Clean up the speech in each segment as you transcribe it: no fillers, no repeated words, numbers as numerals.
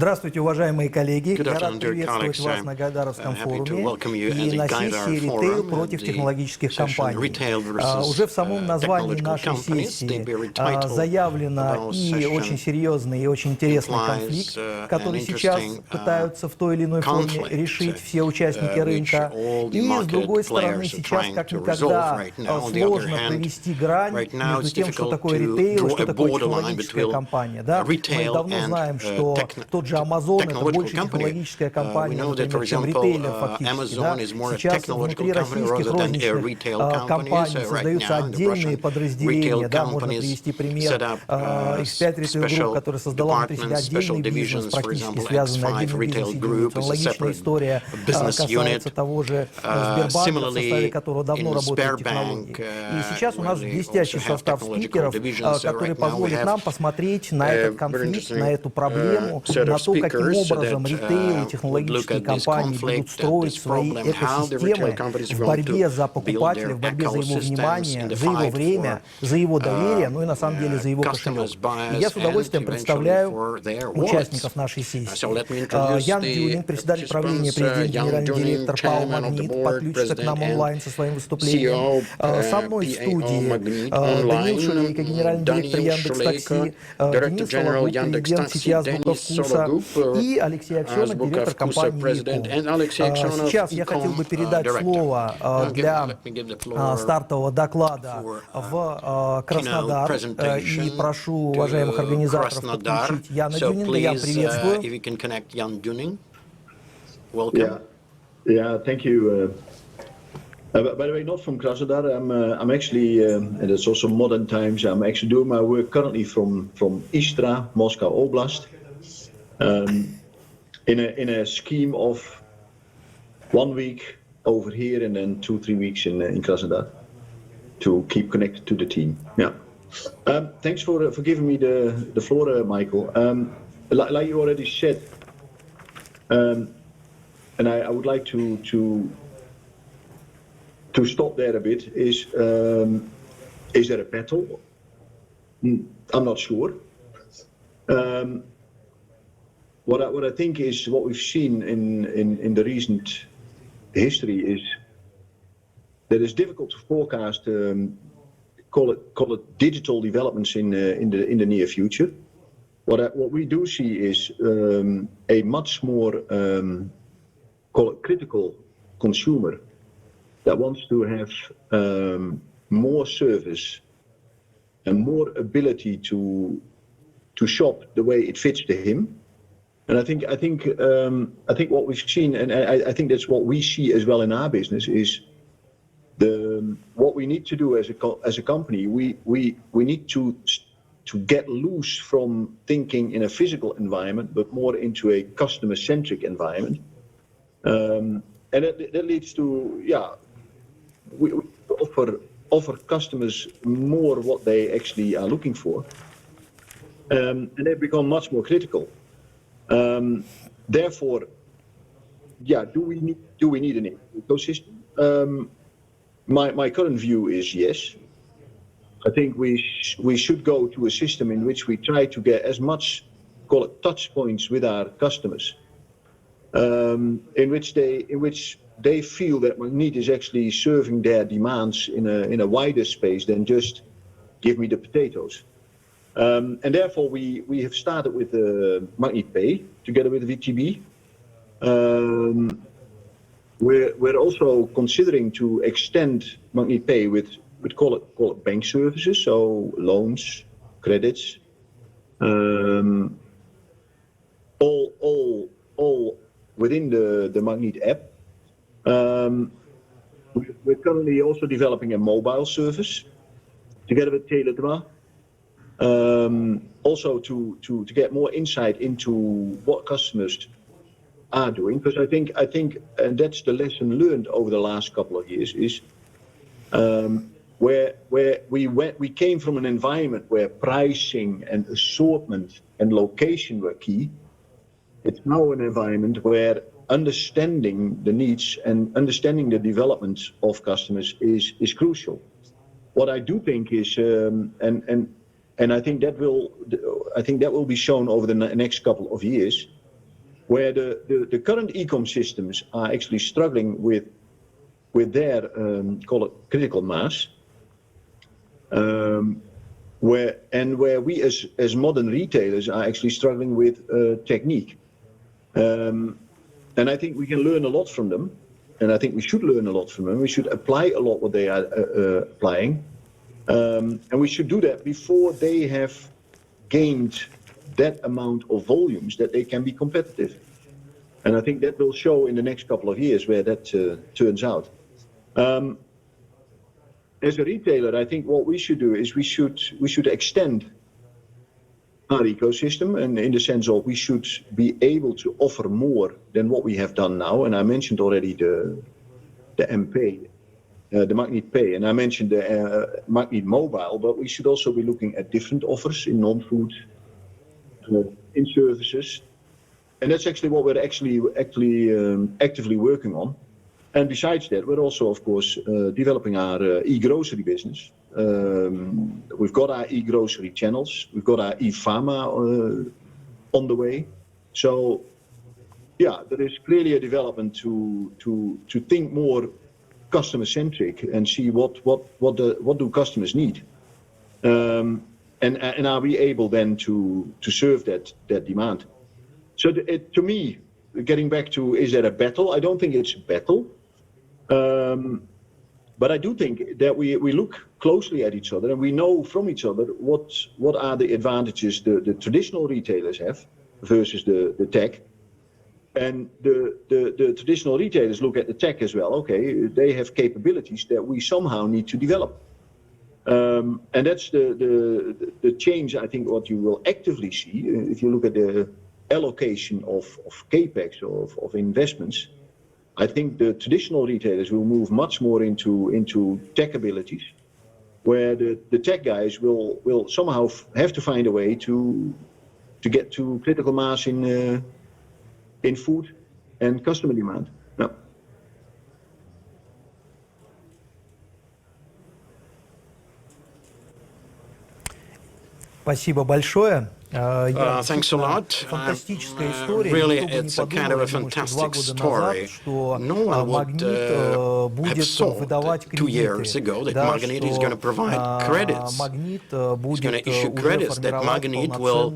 Здравствуйте, уважаемые коллеги. Я рад приветствовать вас на Гайдаровском форуме и на сессии «Ритейл против технологических компаний». Уже в самом названии нашей сессии заявлено и очень серьезный, и очень интересный конфликт, который сейчас пытаются в той или иной форме решить все участники рынка. И, с другой стороны, сейчас как никогда сложно провести грань между тем, что такое ритейл и что такое технологическая компания. Да? Мы давно знаем, что тот же Amazon — это больше технологическая компания, например, чем ритейлер фактически. Да? Сейчас внутри российских розничных компаний создаются отдельные подразделения. Да? Можно привести пример X5 Retail Group, которая создала внутри себя отдельный бизнес, практически связанный отдельный бизнес. Аналогичная история касается того же Сбербанка, в составе которого давно работают технологии. И сейчас у нас блестящий состав спикеров, который позволит нам посмотреть на этот конфликт, на эту проблему, на то, каким образом ритейл и технологические компании будут строить свои экосистемы в борьбе за покупателя, в борьбе за его внимание, за его время, за его доверие, ну и на самом деле за его кошелек. И я с удовольствием представляю участников нашей сессии. Ян Дюнин, председатель правления, президент, генеральный директор ПАО «Магнит», подключится к нам онлайн со своим выступлением. Со мной в студии Даниил Шулейко, генеральный директор Yandex.Taxi, Денис Sologub, президент сети Azbuka Vkusa, и Aleksey, директор компании Mikhail. Сейчас я хотел бы передать слово для стартового доклада в Краснодар, и прошу уважаемых организаторов подключить Яна Дюнинга. Я приветствую. Yeah, thank you. By the way, not from Krasnodar. I'm actually, and it's also modern times. I'm actually doing my work currently from Istra, Moscow Oblast, in a scheme of 1 week over here and then 2-3 weeks in Krasnodar to keep connected to the team. Yeah. Thanks for giving me the floor, Michael. Like you already said, and I would like to stop there a bit. Is there a battle? I'm not sure. What I think is what we've seen in the recent history is that it's difficult to forecast. Call it digital developments in the near future. What we do see is a much more call it critical consumer that wants to have more service and more ability to shop the way it fits to him. And I think what we've seen, and I think that's what we see as well in our business, is what we need to do as a company. We need to get loose from thinking in a physical environment, but more into a customer-centric environment. And that leads to, we offer customers more what they actually are looking for, and they become much more critical. Therefore, do we need an ecosystem? My current view is yes. I think we should go to a system in which we try to get as much, call it, touch points with our customers, in which they feel that Magnit is actually serving their demands in a wider space than just give me the potatoes. And therefore we have started with Magnit Pay together with VTB. We're also considering to extend Magnit Pay with call it bank services, so loans, credits, all within the Magnit app. We're currently also developing a mobile service together with Tele2, also to get more insight into what customers are doing, because I think, and that's the lesson learned over the last couple of years, is where we came from an environment where pricing and assortment and location were key. It's now an environment where understanding the needs and understanding the development of customers is crucial. What I do think is, and I think that will be shown over the next couple of years, where the current e-com systems are actually struggling with their call it critical mass, where we as modern retailers are actually struggling with technique. And I think we can learn a lot from them, and I think we should learn a lot from them. We should apply a lot what they are applying, and we should do that before they have gained that amount of volumes that they can be competitive. And I think that will show in the next couple of years where that turns out. As a retailer, I think what we should do is we should extend our ecosystem, and in the sense of we should be able to offer more than what we have done now. And I mentioned already the MPay, the Magnit Pay, and I mentioned the Magnit Mobile, but we should also be looking at different offers in non-food, in services, and that's actually what we're actively working on. And besides that, we're also, of course, developing our e-grocery business. We've got our e-grocery channels. We've got our e-pharma on the way. So, yeah, there is clearly a development to think more customer-centric and see what do customers need, and are we able then to serve that demand. So to me, getting back to, is there a battle? I don't think it's a battle. But I do think that we look closely at each other and we know from each other what are the advantages the traditional retailers have versus the tech. And the traditional retailers look at the tech as well. Okay, they have capabilities that we somehow need to develop. And that's the change, I think, what you will actively see if you look at the allocation of capex, of investments. I think the traditional retailers will move much more into tech abilities, where the tech guys will somehow have to find a way to get to critical mass in food and customer demand. No. Спасибо большое. Thanks a lot. Really, it's a kind of a fantastic story. No one would have thought 2 years ago that Magnit is going to provide credits. It's going to issue credits, that Magnit will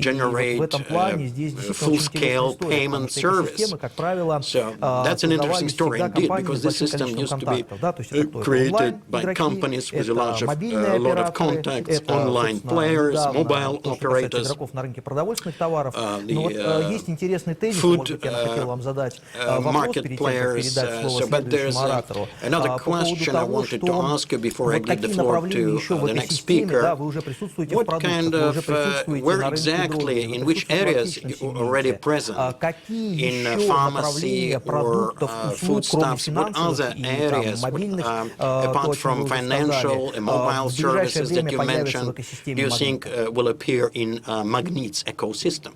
generate full-scale payment service. So that's an interesting story indeed, because this system used to be created by companies with a lot of contacts, online players, mobile operators, the food market players. But there's another question I wanted to ask you before I give the floor to the next speaker. What kind of, where exactly, in which areas you are already present? In pharmacy or foodstuffs? What other areas, apart from financial and mobile services that you mentioned, do you think will appear in Magnit's ecosystem?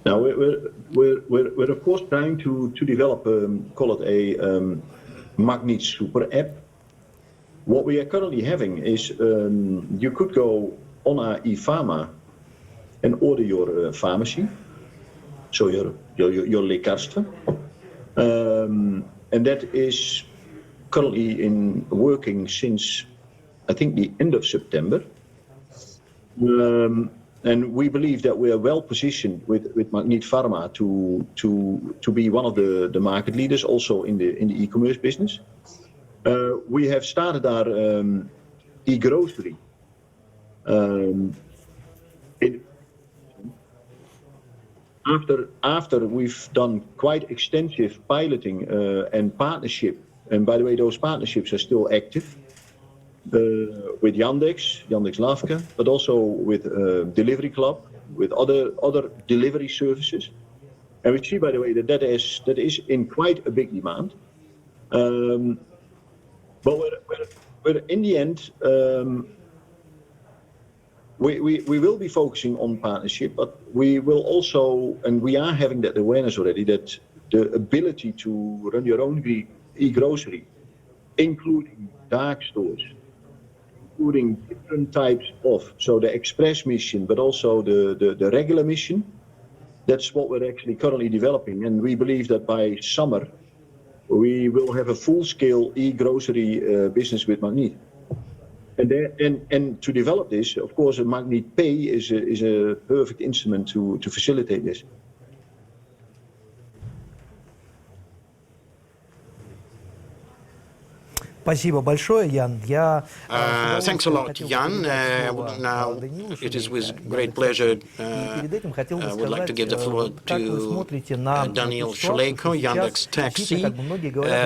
Now, we're of course trying to develop, call it a Magnit super app. What we are currently having is you could go on our e-pharma and order your pharmacy, so your lekarstva, and that is currently working since I think the end of September. And we believe that we are well positioned with Magnit Pharma to be one of the market leaders also in the e-commerce business. We have started our e-grocery. After we've done quite extensive piloting and partnership, and by the way, those partnerships are still active. With Yandex.Taxi, but also with Delivery Club, with other delivery services, and we see, by the way, that is in quite a big demand. But we're in the end, we will be focusing on partnership, but we will also, and we are having that awareness already, that the ability to run your own e-grocery, including dark stores, including different types of, so the express mission, but also the regular mission. That's what we're actually currently developing, and we believe that by summer we will have a full-scale e-grocery business with Magnit. And to develop this, of course, a Magnit Pay is a perfect instrument to facilitate this. Спасибо большое, Ян. Thanks a lot, Jan. Now, it is with great pleasure I would like to give the floor to Daniil Shuleyko, Yandex.Taxi.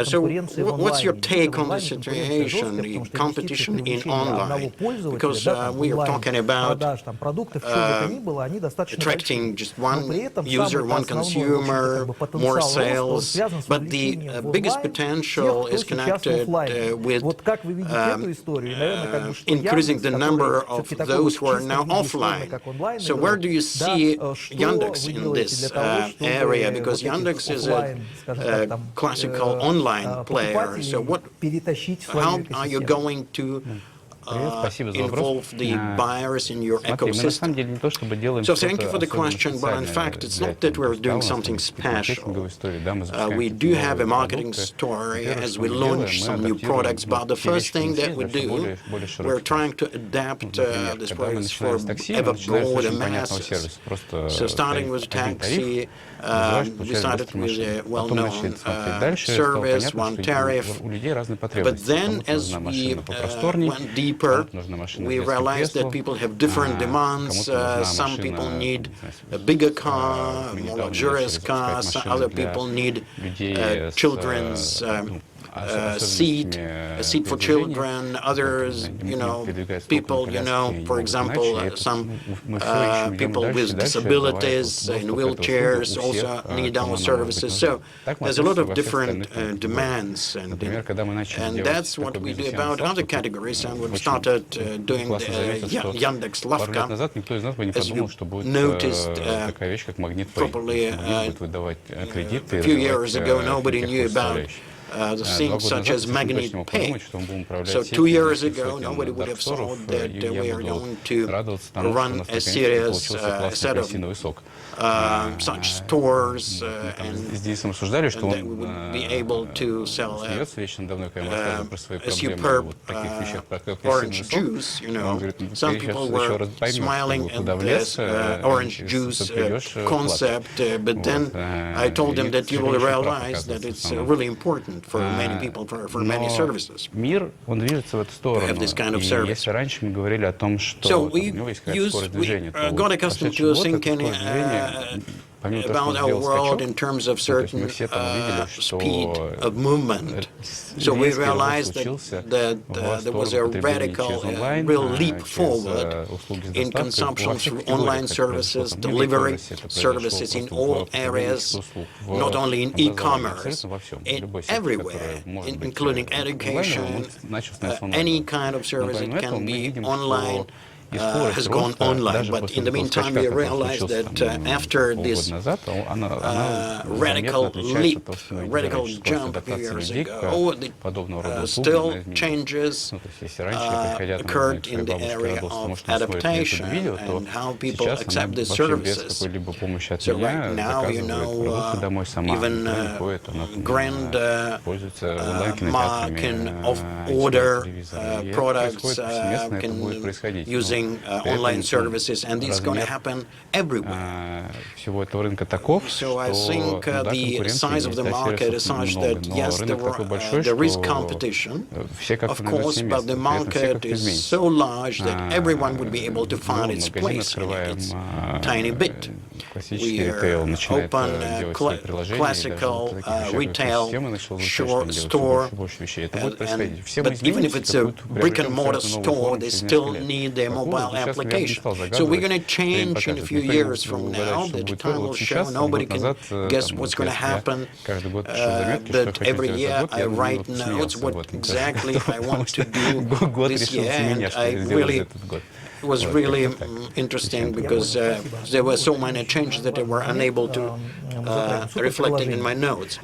So, what's your take on the situation, the competition in online? Because we are talking about attracting just one user, one consumer, more sales, but the biggest potential is connected with increasing the number of those who are now offline. So where do you see Yandex in this area? Because Yandex is a classical online player. So how are you going to involve the buyers in your ecosystem? So thank you for the question, but in fact it's not that we're doing something special. We do have a marketing story as we launch some new products, but the first thing that we do, we're trying to adapt this products for ever broader masses. So starting with taxi, we started with a well-known service, one tariff, but then as we went deeper, we realized that people have different demands. Some people need a bigger car, more luxurious cars. Other people need children's a seat for children. Others, people, for example, some people with disabilities in wheelchairs also need our services. So there's a lot of different demands, and that's what we do about other categories. And we've started doing the Yandex Lavka. As you noticed, probably a few years ago, nobody knew about the things such as Magnit Pay. So 2 years ago, nobody would have thought that we are going to run a series, a set of such stores, and that we would be able to sell a superb orange juice. Some people were smiling at this orange juice concept, but then I told them that you will realize that it's really important for many people, for many services to have this kind of service. So we got accustomed to thinking about our world in terms of certain speed of movement. So we realized that there was a radical, real leap forward in consumption through online services, delivery services in all areas, not only in e-commerce, everywhere, including education, any kind of service that can be online. Has gone online, but in the meantime we realized that after this radical leap, radical jump a few years ago, still changes occurred in the area of adaptation and how people accept these services. So right now, even grand can order products can using online services, and it's going to happen everywhere. So I think the size of the market is such that, yes, there is competition, of course, but the market is so large that everyone would be able to find its place in it. It's a tiny bit. We are open classical retail store, but even if it's a brick-and-mortar store, they still need their mobile application. So we're going to change in a few years from now. The time will show. Nobody can guess what's going to happen. But every year I write notes what exactly I want to do this year, and it was really interesting because there were so many changes that I were unable to reflect it in my notes.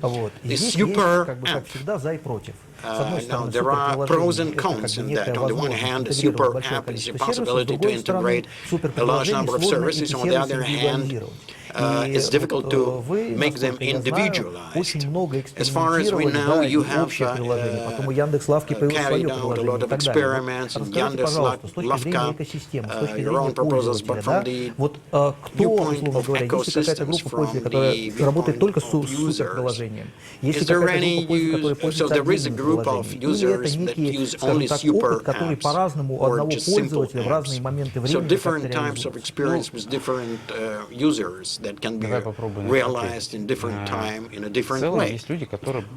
The super app. Now, there are pros and cons in that. On the one hand, a super app is a possibility to integrate a large number of services. On the other hand, it's difficult to make them individualized. As far as we know, you have carried out a lot of experiments in Yandex.Lavka, your own proposals, but from the viewpoint of ecosystems, from the viewpoint of users, is there any so there is a group of users that use only super apps or just simple apps. So different types of experience with different users that can be realized in different time, in a different way.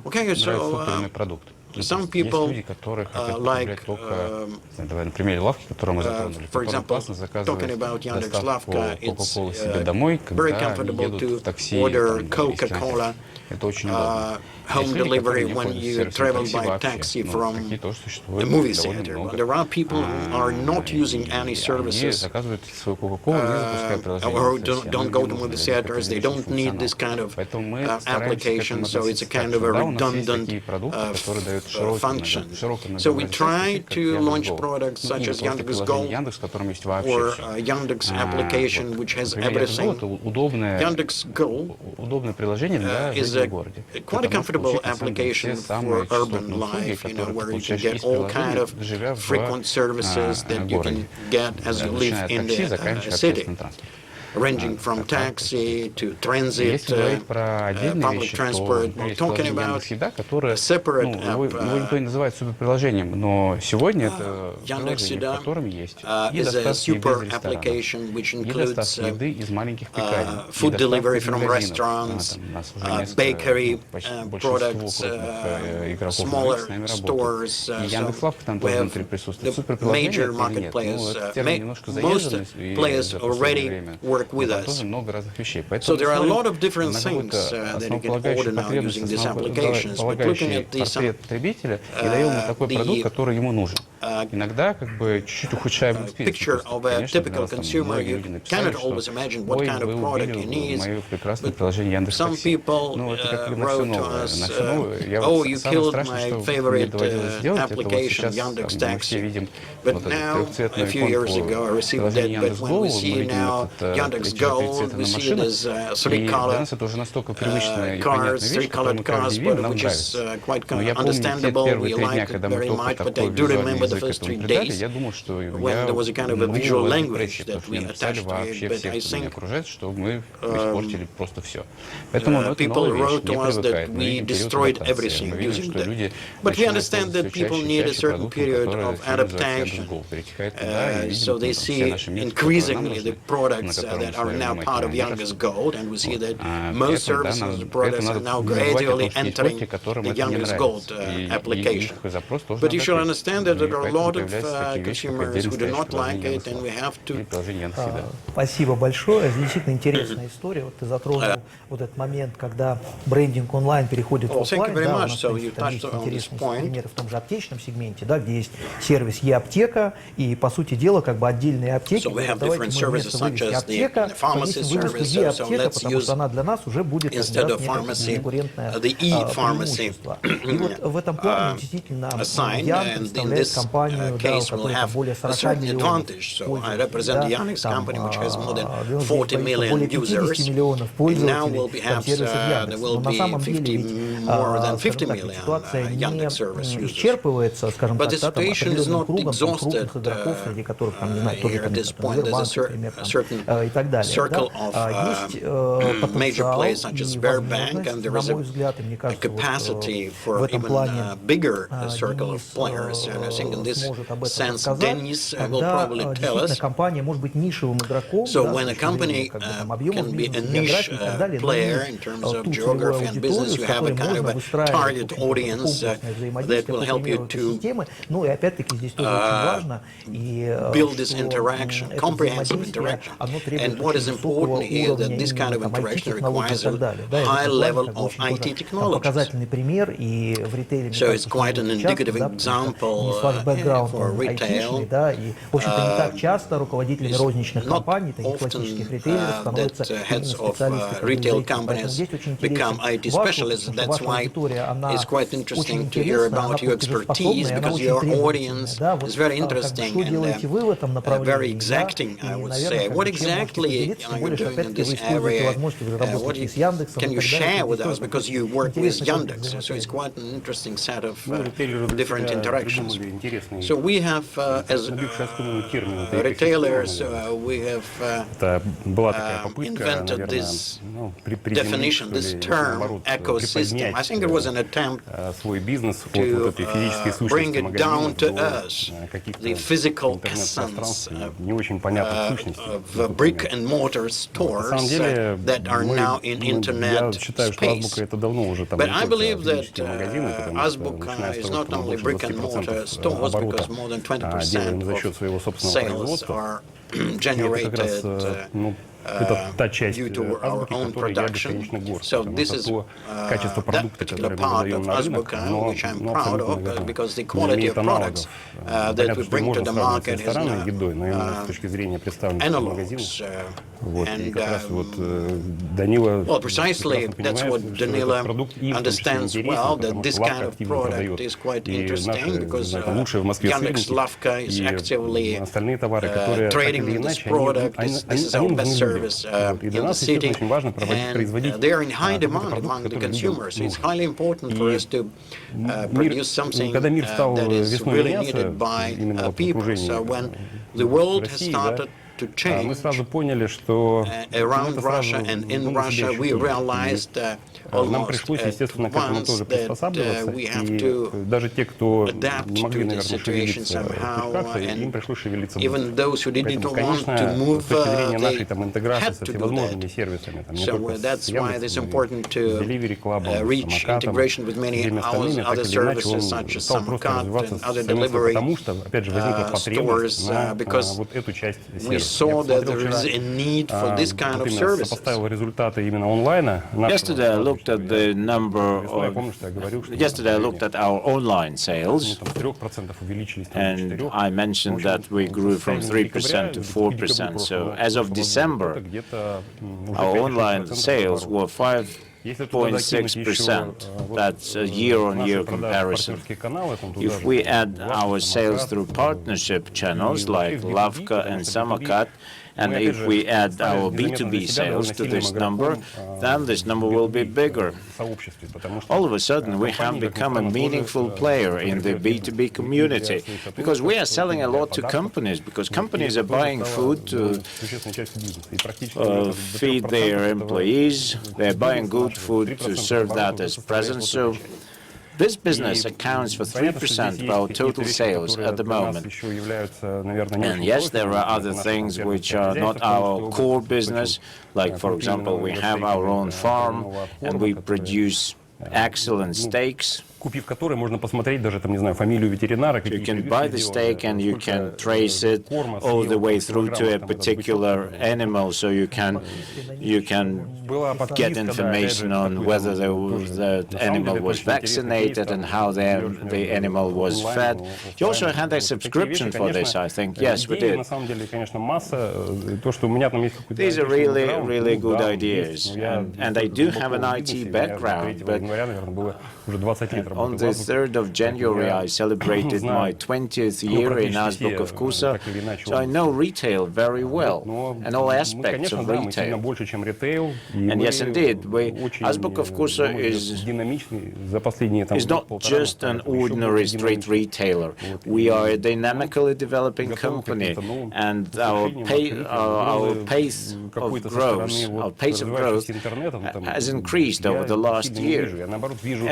Okay, so some people like, for example, talking about Yandex.Lavka, it's very comfortable to order Coca-Cola home delivery when you travel by taxi from the movie theater. But there are people who are not using any services or don't go to movie theaters. They don't need this kind of application, so it's a kind of a redundant function. So we try to launch products such as Yandex Go or Yandex application, which has everything. Yandex Go is quite a comfortable application for urban life, where you can get all kind of frequent services that you can get as you live in the city, ranging from taxi to transit, public transport. We're talking about a separate app. Yandex.Ida is a super application which includes food delivery from restaurants, bakery products, smaller stores. So we have the major market players. Most players already work with us. So there are a lot of different things that you can order now using these applications. But looking at the picture of a typical consumer, you cannot always imagine what kind of product he needs. But some people wrote to us, oh, you killed my favorite application, Yandex.Taxi. But now, a few years ago, I received that. But when we see now Yandex Go, we see it as three-colored cars, three-colored cars, but which is quite understandable. We like it very much, but I do remember the first 3 days when there was a kind of a visual language that we attached to it. But I think people wrote to us that we destroyed everything using that. But we understand that people need a certain period of adaptation, so they see increasingly the products that are now part of Yandex Gold, and we see that most services and products are now gradually entering the Yandex Gold application. But you should understand that there are a lot of consumers who do not like it, and we have to... Спасибо большое. Действительно интересная история. Вот ты затронул вот этот момент, когда брендинг онлайн переходит в офлайн. Да, у нас есть интересные примеры в том же аптечном сегменте, да, где есть сервис e-аптека, и, по сути дела, как бы отдельные аптеки. Давайте мы вместо вывески аптека повесим вывеску e-аптека, потому что она для нас уже будет конкурентное преимущество. И вот в этом плане действительно Ян представляет компанию, у которой более 40 миллионов пользователей, там сервисов Яндекс. Но на самом деле ведь ситуация не исчерпывается, скажем так, да, там определенным кругом крупных игроков, среди которых, там, не знаю, тоже Сбербанк, например, и так далее. Да? Есть потенциал и возможность, на мой взгляд, и мне кажется, вот, в этом плане Денис сможет об этом сказать, когда действительно компания может быть нишевым игроком, да, как бы, там, объемов бизнеса, географии и так далее, но ту целевую аудиторию, с которой можно выстраивать комплексное взаимодействие, экосистемы. Ну и опять-таки здесь тоже очень важно, и что это взаимодействие, оно требует And what is important here, that this kind of interaction requires a high level of IT technologies. So it's quite an indicative example for retail. It's not often that heads of retail companies become IT specialists. That's why it's quite interesting to hear about your expertise, because your audience is very interesting and very exacting, I would say. What exactly are you doing in this area? Can you share with us, because you work with Yandex, so it's quite an interesting set of different interactions. So we have, as retailers, we have invented this definition, this term, ecosystem. I think it was an attempt to bring it down to us, the physical essence of brick and mortar stores that are now in internet space. But I believe that Azbuka is not only brick and mortar stores, because more than 20% of sales are generated due to our own production. So this is that particular part of Azbuka, which I'm proud of, because the quality of products that we bring to the market is not analogs. Well, precisely, that's what Daniil understands well, that this kind of product is quite interesting, because Yandex.Lavka is actively trading in this product. This is our best service in the city, and they are in high demand among the consumers. So it's highly important for us to produce something that is really needed by people. So when the world has started to change around Russia and in Russia, we realized almost at once that we have to adapt to the situation somehow, and even those who didn't want to move, they had to do that. So that's why it's important to reach integration with many other services, such as Samokat and other delivery stores, because we saw that there is a need for this kind of services. Yesterday I looked at the number of, yesterday I looked at our online sales, and I mentioned that we grew from 3% to 4%. So as of December, our online sales were 5.6%. That's a year-on-year comparison. If we add our sales through partnership channels like Lavka and Samokat, and if we add our B2B sales to this number, then this number will be bigger. All of a sudden, we have become a meaningful player in the B2B community, because we are selling a lot to companies, because companies are buying food to feed their employees. They're buying good food to serve that as presents. So this business accounts for 3% of our total sales at the moment. And yes, there are other things which are not our core business, like, for example, we have our own farm and we produce excellent steaks. You can buy the steak and you can trace it all the way through to a particular animal, so you can get information on whether the animal was vaccinated and how the animal was fed. You also had a subscription for this, I think. Yes, we did. These are really, really good ideas. And I do have an IT background, but on the 3rd of January, I celebrated my 20th year in Vkusa, so I know retail very well, and all aspects of retail. And yes, indeed, Vkusa is not just an ordinary street retailer. We are a dynamically developing company, and our pace of growth has increased over the last year.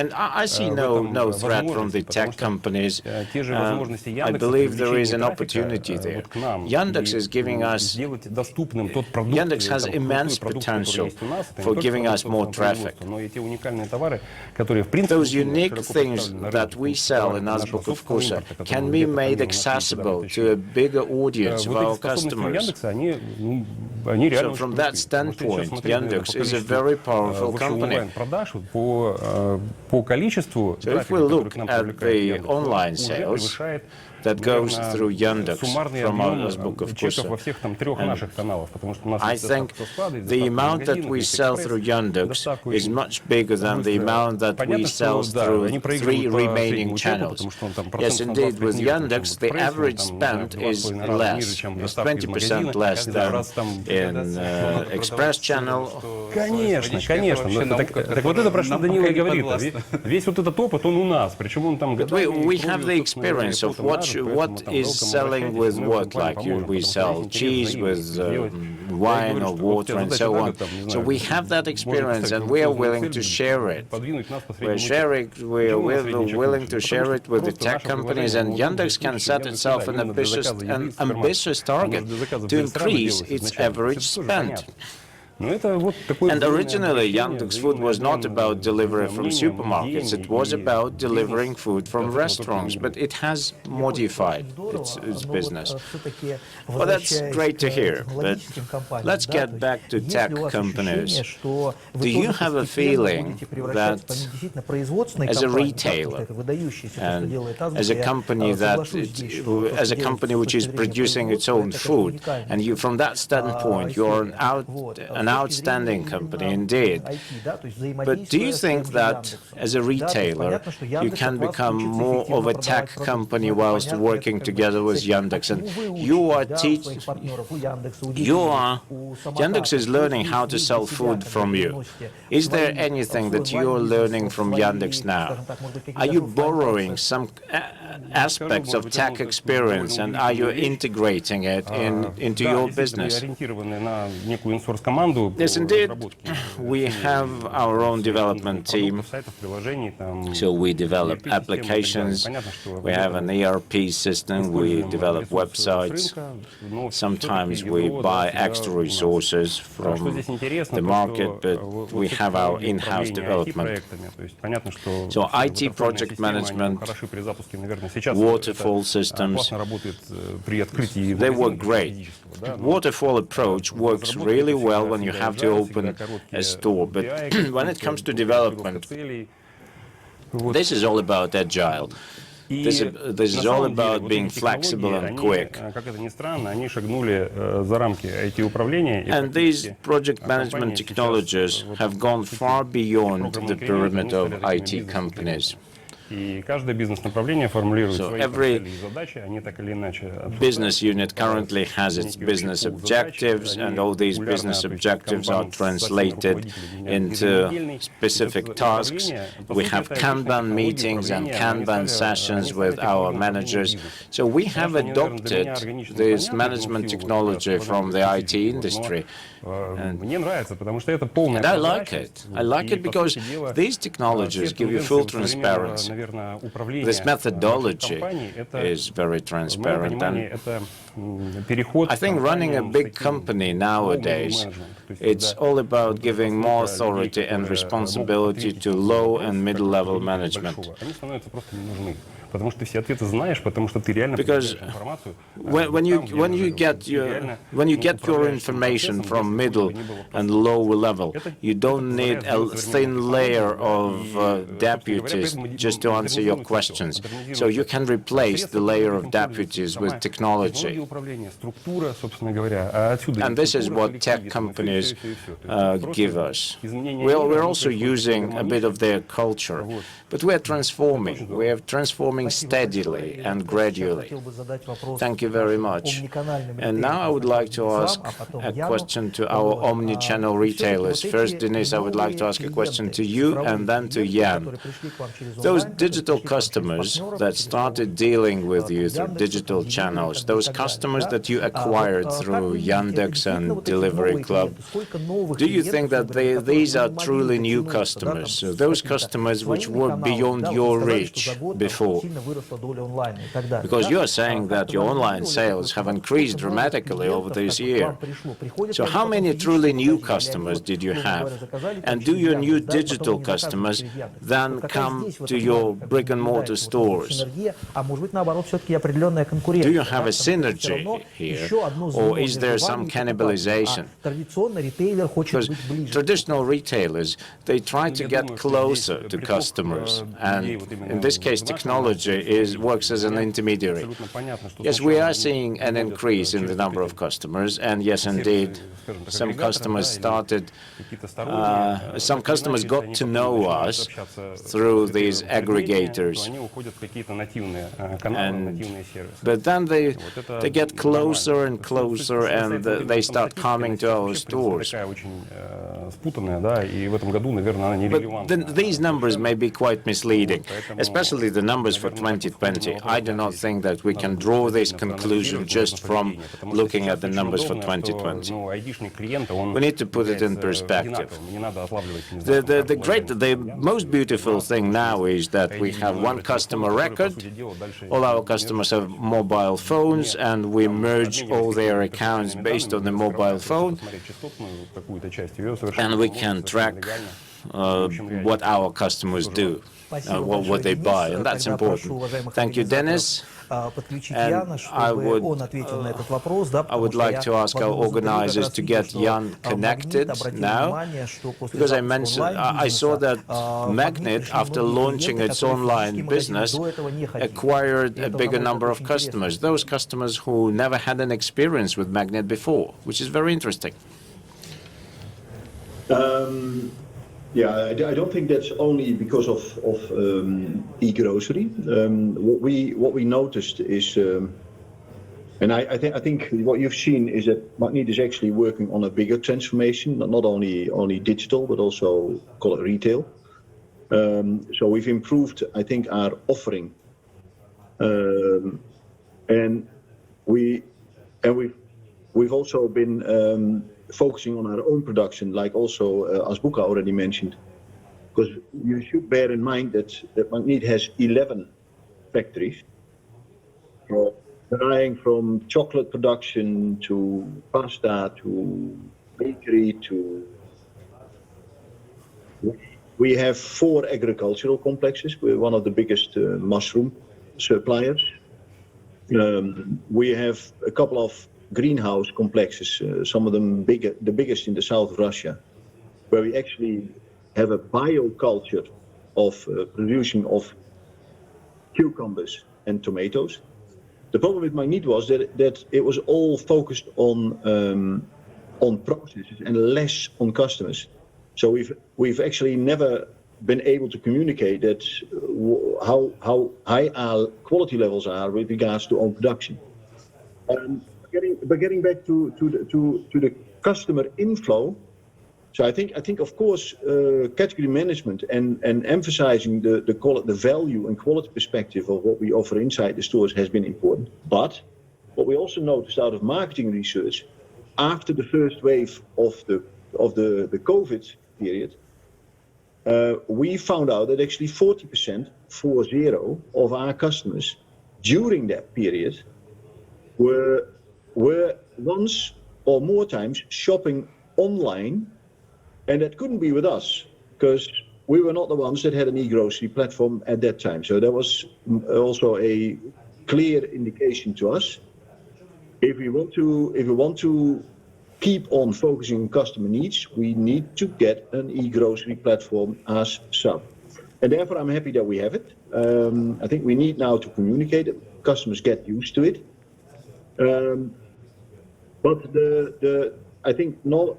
And I see no no threat from the tech companies. I believe there is an opportunity there. Yandex is giving us, Yandex has immense potential for giving us more traffic. Those unique things that we sell in Azbuka Vkusa can be made accessible to a bigger audience of our customers. So from that standpoint, Yandex is a very powerful company. So if we look at the online sales that goes through Yandex from our Azbuka Vkusa, I think the amount that we sell through Yandex is much bigger than the amount that we sell through 3 remaining channels. Yes, indeed, with Yandex, the average spend is less. It's 20% less than in Express channel. Конечно, конечно. Так вот это про что Данил и говорит. Весь вот этот опыт, он у нас. Причем он там готовит. We have the experience of what is selling with what, like we sell cheese with wine or water and so on. So we have that experience and we are willing to share it. We are willing to share it with the tech companies, and Yandex can set itself an ambitious target to increase its average spend. And originally, Yandex Food was not about delivery from supermarkets, it was about delivering food from restaurants, but it has modified its business. Well, that's great to hear, but let's get back to tech companies. Do you have a feeling that as a retailer and as a company which is producing its own food, and you, from that standpoint, you're an outstanding company indeed. But do you think that as a retailer you can become more of a tech company whilst working together with Yandex? And Yandex is learning how to sell food from you. Is there anything that you're learning from Yandex now? Are you borrowing some aspects of tech experience and are you integrating it into your business? Yes, indeed. We have our own development team. So we develop applications, we have an ERP system, we develop websites. Sometimes we buy extra resources from the market, but we have our in-house development. So IT project management, waterfall systems, they work great. Waterfall approach works really well when you have to open a store, but when it comes to development, this is all about agile. This is all about being flexible and quick. And these project management technologies have gone far beyond the perimeter of IT companies. So every business unit currently has its business objectives, and all these business objectives are translated into specific tasks. We have Kanban meetings and Kanban sessions with our managers. So we have adopted this management technology from the IT industry. And I like it. I like it because these technologies give you full transparency. This methodology is very transparent, and I think running a big company nowadays, it's all about giving more authority and responsibility to low and middle-level management. Because when you get your information from middle and lower level, you don't need a thin layer of deputies just to answer your questions. So you can replace the layer of deputies with technology. And this is what tech companies give us. We're also using a bit of their culture, but we're transforming. We are transforming coming steadily and gradually. Thank you very much. And now I would like to ask a question to our omni-channel retailers. First, Denis, I would like to ask a question to you and then to Jan. Those digital customers that started dealing with you through digital channels, those customers that you acquired through Yandex and Delivery Club, do you think that these are truly new customers? So those customers which were beyond your reach before? Because you are saying that your online sales have increased dramatically over this year. So how many truly new customers did you have? And do your new digital customers then come to your brick-and-mortar stores? Do you have a synergy here, or is there some cannibalization? Because traditional retailers, they try to get closer to customers, and in this case, technology works as an intermediary. Yes, we are seeing an increase in the number of customers, and yes, indeed, some customers got to know us through these aggregators. But then they get closer and closer, and they start coming to our stores. But these numbers may be quite misleading, especially the numbers for 2020. I do not think that we can draw this conclusion just from looking at the numbers for 2020. We need to put it in perspective. The most beautiful thing now is that we have one customer record. All our customers have mobile phones, and we merge all their accounts based on the mobile phone, and we can track what our customers do, what they buy, and that's important. Thank you, Denis. And I would like to ask our organizers to get Jan connected now, because I saw that Magnit, after launching its online business, acquired a bigger number of customers, those customers who never had an experience with Magnit before, which is very interesting. Yeah, I don't think that's only because of e-grocery. What we noticed is, and I think what you've seen is that Magnit is actually working on a bigger transformation, not only digital, but also call it retail. So we've improved, I think, our offering, and we've also been focusing on our own production, like also Azbuka already mentioned, because you should bear in mind that Magnit has 11 factories, varying from chocolate production to pasta to bakery to... We have 4 agricultural complexes. We're one of the biggest mushroom suppliers. We have a couple of greenhouse complexes, some of them the biggest in the south of Russia, where we actually have a bioculture of producing of cucumbers and tomatoes. The problem with Magnit was that it was all focused on processes and less on customers. So we've actually never been able to communicate that how high our quality levels are with regards to own production. But getting back to the customer inflow, so I think of course category management and emphasizing the value and quality perspective of what we offer inside the stores has been important. But what we also noticed out of marketing research, after the first wave of the COVID period, we found out that actually 40% of our customers during that period were once or more times shopping online, and that couldn't be with us because we were not the ones that had an e-grocery platform at that time. So that was also a clear indication to us. If we want to keep on focusing on customer needs, we need to get an e-grocery platform as sub. And therefore I'm happy that we have it. I think we need now to communicate it. Customers get used to it. But I think not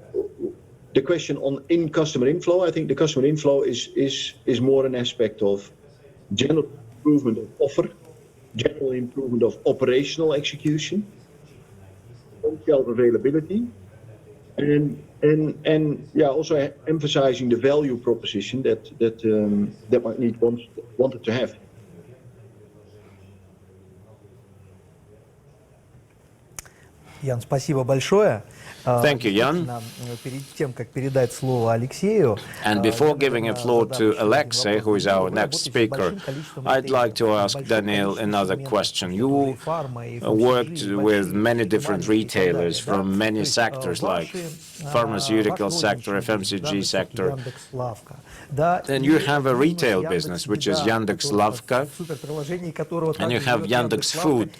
the question on customer inflow. I think the customer inflow is more an aspect of general improvement of offer, general improvement of operational execution, on-shelf availability, and yeah, also emphasizing the value proposition that Magnit wanted to have. Ян, спасибо большое. Thank you, Jan. Перед тем, как передать слово Алексею, And before giving the floor to Aleksey, who is our next speaker, I'd like to ask Daniil another question. You worked with many different retailers from many sectors, like pharmaceutical sector, FMCG sector. Then you have a retail business, which is Yandex.Lavka, and you have Yandex Food.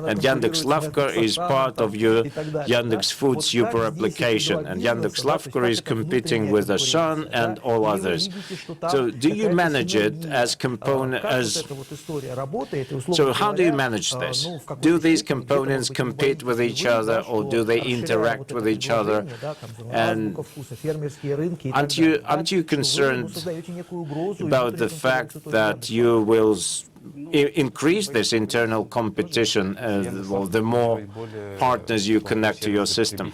And Yandex.Lavka is part of your Yandex Food super application, and Yandex.Lavka is competing with Ashan and all others. So do you manage it as component So how do you manage this? Do these components compete with each other, or do they interact with each other? And aren't you concerned about the fact that you will increase this internal competition the more partners you connect to your system?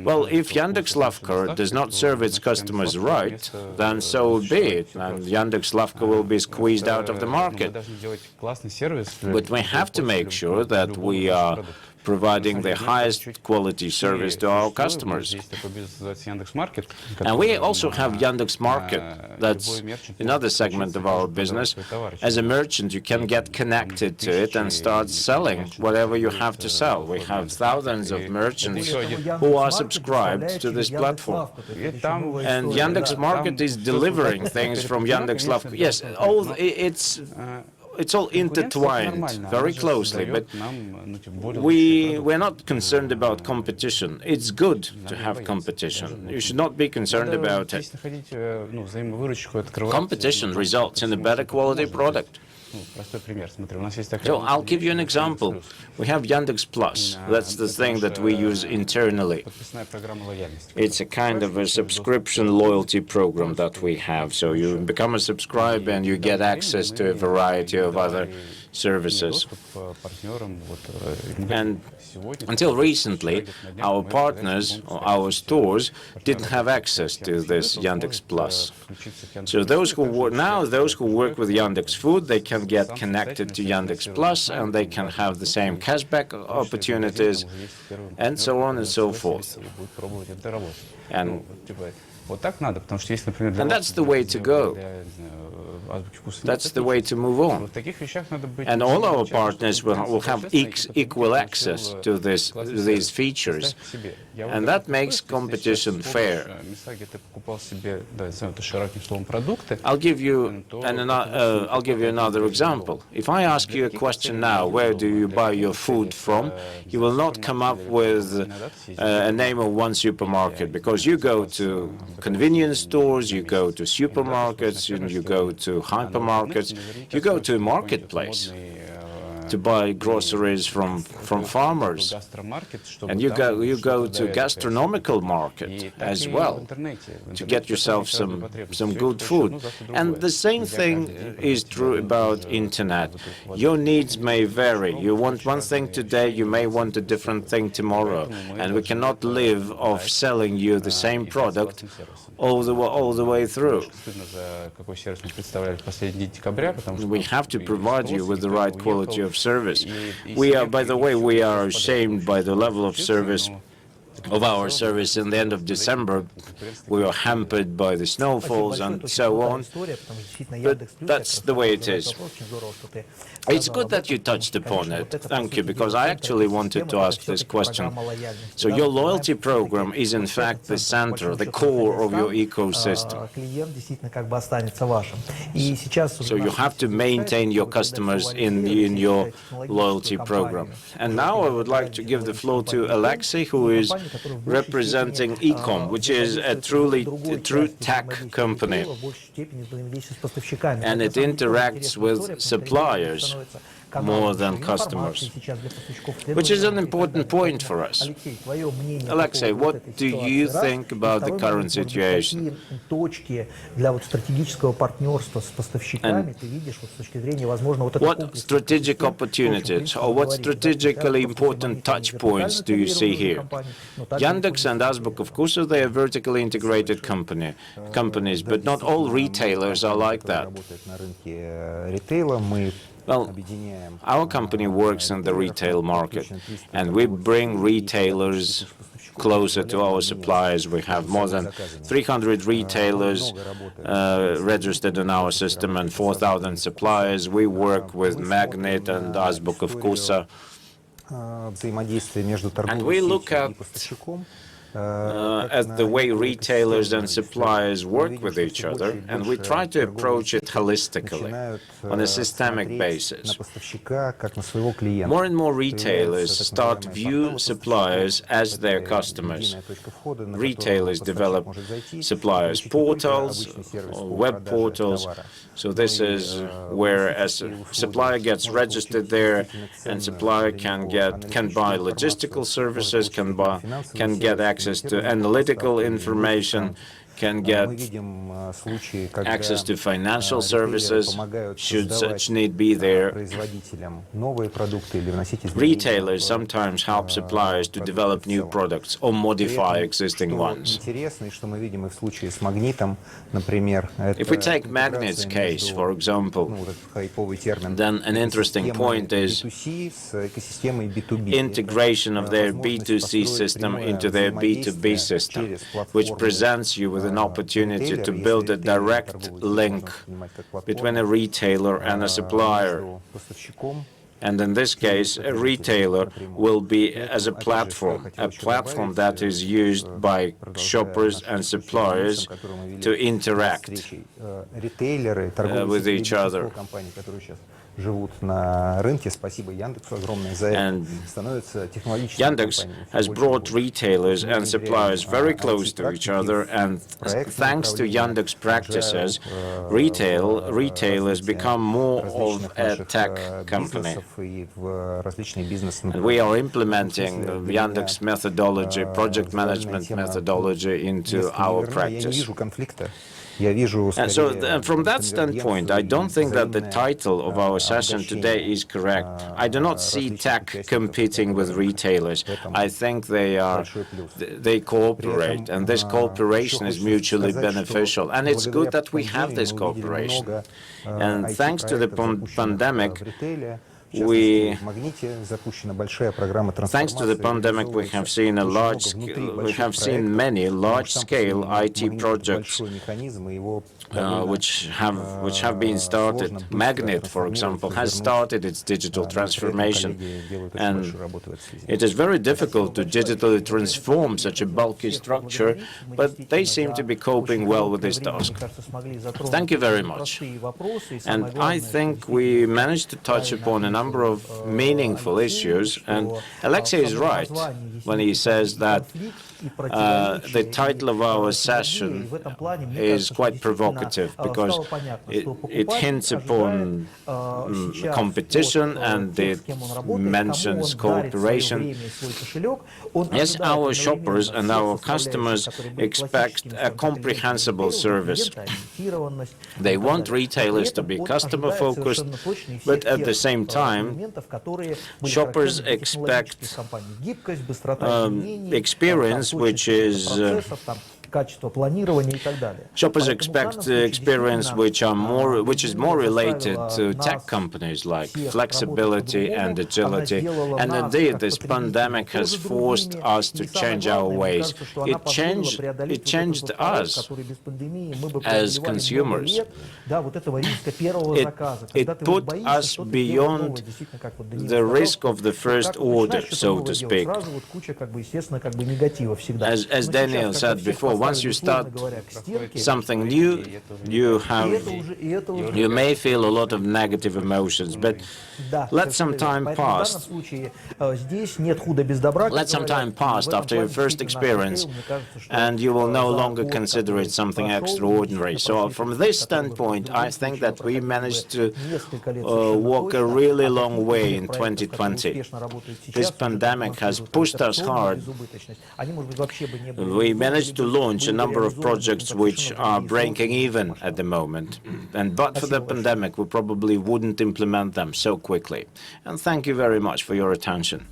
Well, if Yandex.Lavka does not serve its customers right, then so will be it, and Yandex.Lavka will be squeezed out of the market. But we have to make sure that we are providing the highest quality service to our customers. And we also have Yandex Market. That's another segment of our business. As a merchant, you can get connected to it and start selling whatever you have to sell. We have thousands of merchants who are subscribed to this platform. And Yandex Market is delivering things from Yandex.Lavka. Yes, it's all intertwined very closely, but we're not concerned about competition. It's good to have competition. You should not be concerned about it. Competition results in a better quality product. So I'll give you an example. We have Yandex Plus. That's the thing that we use internally. It's a kind of a subscription loyalty program that we have. So you become a subscriber and you get access to a variety of other services. And until recently, our partners or our stores didn't have access to this Yandex Plus. So those who work with Yandex Food, they can get connected to Yandex Plus, and they can have the same cashback opportunities, and so on and so forth. And that's the way to go. That's the way to move on. And all our partners will have equal access to these features. And that makes competition fair. I'll give you another example. If I ask you a question now, where do you buy your food from? You will not come up with a name of one supermarket, because you go to convenience stores, you go to supermarkets, and you go to hypermarkets, you go to a marketplace to buy groceries from farmers, and you go to gastronomical market as well to get yourself some good food. And the same thing is true about internet. Your needs may vary. You want one thing today, you may want a different thing tomorrow, and we cannot live off selling you the same product all the way through. We have to provide you with the right quality of service. By the way, we are ashamed by the level of service of our service in the end of December. We were hampered by the snowfalls and so on, but that's the way it is. It's good that you touched upon it. Thank you, because I actually wanted to ask this question. So your loyalty program is in fact the center, the core of your ecosystem. So you have to maintain your customers in your loyalty program. And now I would like to give the floor to Aleksey, who is representing Ecom, which is a true tech company, and it interacts with suppliers. more than customers, which is an important point for us. Aleksey, what do you think about the current situation? What strategic opportunities or what strategically important touch points do you see here? Yandex and Azbuka, Vkusa, they are vertically integrated companies, but not all retailers are like that. Well, our company works in the retail market, and we bring retailers closer to our suppliers. We have more than 300 retailers registered in our system and 4,000 suppliers. We work with Magnit and Azbuka, Vkusa. And we look at the way retailers and suppliers work with each other, and we try to approach it holistically, on a systemic basis. More and more retailers start to view suppliers as their customers. Retailers develop suppliers portals, or web portals. So this is where a supplier gets registered there, and supplier can buy logistical services, can get access to analytical information, can get access to financial services, should such need be there. Retailers sometimes help suppliers to develop new products or modify existing ones. If we take Magnit's case, for example, then an interesting point is integration of their B2C system into their B2B system, which presents you with an opportunity to build a direct link between a retailer and a supplier. And in this case, a retailer will be as a platform that is used by shoppers and suppliers to interact with each other. And Yandex has brought retailers and suppliers very close to each other, and thanks to Yandex practices, retailers become more of a tech company. And we are implementing the Yandex methodology, project management methodology into our practice. And so from that standpoint, I don't think that the title of our session today is correct. I do not see tech competing with retailers. I think they cooperate, and this cooperation is mutually beneficial. And it's good that we have this cooperation. And thanks to the pandemic, we have seen many large-scale IT projects which have been started. Magnit, for example, has started its digital transformation, and it is very difficult to digitally transform such a bulky structure, but they seem to be coping well with this task. Thank you very much. And I think we managed to touch upon a number of meaningful issues, and Aleksey is right when he says that the title of our session is quite provocative, because it hints upon competition and it mentions cooperation. Yes, our shoppers and our customers expect a comprehensible service. They want retailers to be customer-focused, but at the same time, shoppers expect experience which is shoppers expect experience which is more related to tech companies, like flexibility and agility. And indeed, this pandemic has forced us to change our ways. It changed us as consumers. It put us beyond the risk of the first order, so to speak. As Daniil said before, once you start something new, you may feel a lot of negative emotions, but let some time pass. Let some time pass after your first experience, and you will no longer consider it something extraordinary. So from this standpoint, I think that we managed to walk a really long way in 2020. This pandemic has pushed us hard. We managed to launch a number of projects which are breaking even at the moment. And but for the pandemic, we probably wouldn't implement them so quickly. And thank you very much for your attention.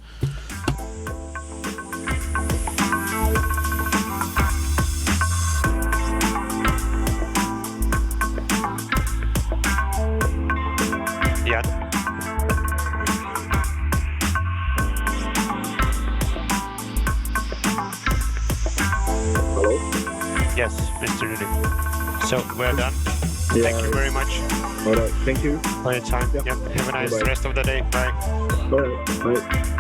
Yes, Mr. Rudy. So we're done. Yeah. Thank you very much All right, thank you. for your time. Yeah. Yep. Have a nice Bye-bye. rest of the day. Bye. All right, bye.